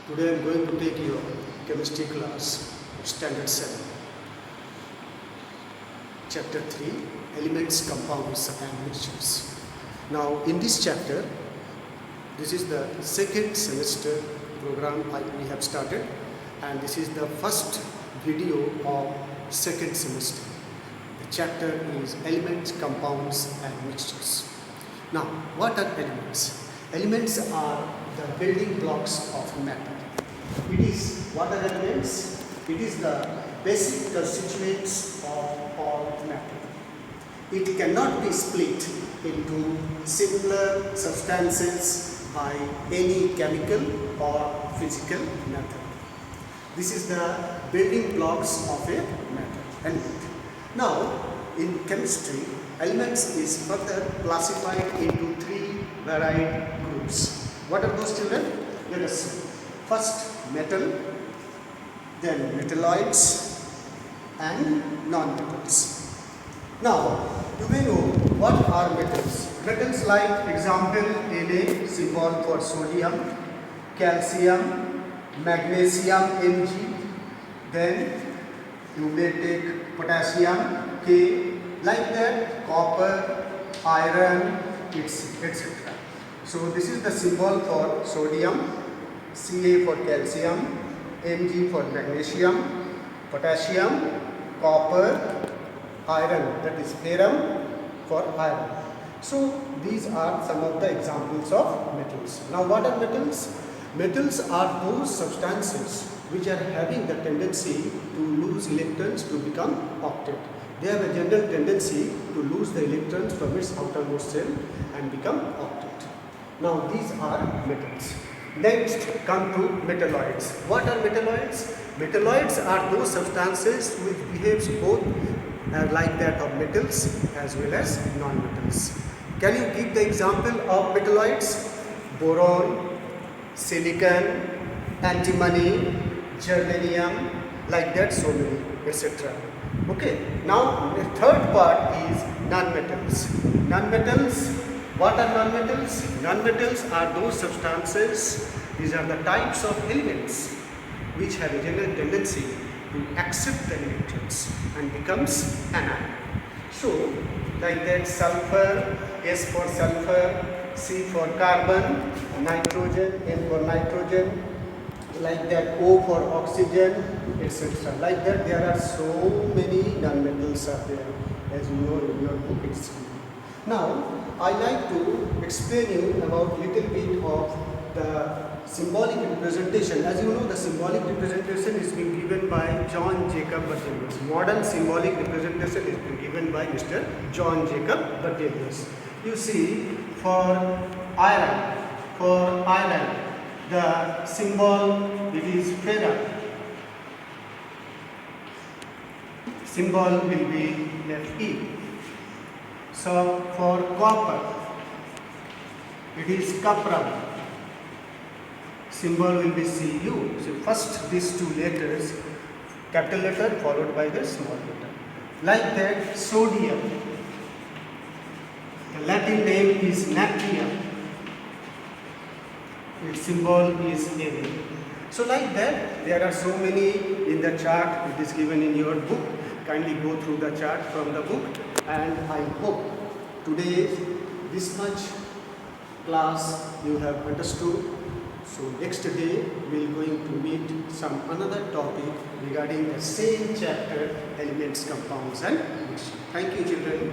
Today I am going to take your chemistry class, standard 7, chapter 3, elements, compounds and mixtures. Now in this chapter, this is the second semester program we have started, and this is the first video of second semester. The chapter is elements, compounds and mixtures. Now what are elements? Elements are the building blocks of matter. It is what are elements? It is the basic constituents of all matter. It cannot be split into simpler substances by any chemical or physical method. This is the building blocks of a matter, element. Now, in chemistry, elements is further classified into three varied groups. What are those, children? Let us see. First, metal, then metalloids and non-metals. Now, you may know what are metals. Metals like example Na, symbol for sodium, calcium, magnesium Mg, then you may take potassium K, like that copper, iron, etc. So this is the symbol for sodium, Ca for calcium, Mg for magnesium, potassium, copper, iron, that is ferrum for iron. So these are some of the examples of metals. Now what are metals? Metals are those substances which are having the tendency to lose electrons to become octet. They have a general tendency to lose the electrons from its outermost shell and become octet. Now these are metals. Next come to metalloids. What are metalloids? Metalloids are those substances which behaves both like that of metals as well as non-metals. Can you give the example of metalloids? Boron, silicon, antimony, germanium, like that so many, etc. Okay. Now the third part is non-metals. Non-metals, what are non-metals? Non-metals are those substances, these are the types of elements which have a general tendency to accept the electrons and becomes anion. So like that sulfur, S for sulfur, C for carbon, nitrogen, N for nitrogen, like that O for oxygen, etc. Like that there are so many non-metals are there, as you know in your book it's given. Now I like to explain you about little bit of the symbolic representation. As you know, the symbolic representation is being given by John Jacob Berzelius. Modern symbolic representation is being given by Mr. John Jacob Berzelius. You see, for iron, the symbol it is ferrum. Symbol will be Fe. So for copper, it is cuprum. Symbol will be Cu. So first these two letters, capital letter followed by the small letter. Like that sodium, the Latin name is natrium. Its symbol is Na. So like that there are so many in the chart. It is given in your book. Kindly go through the chart from the book, and I hope today this much class you have understood. So next day we are going to meet some another topic regarding the same chapter, elements, compounds and mixtures. Thank you, children.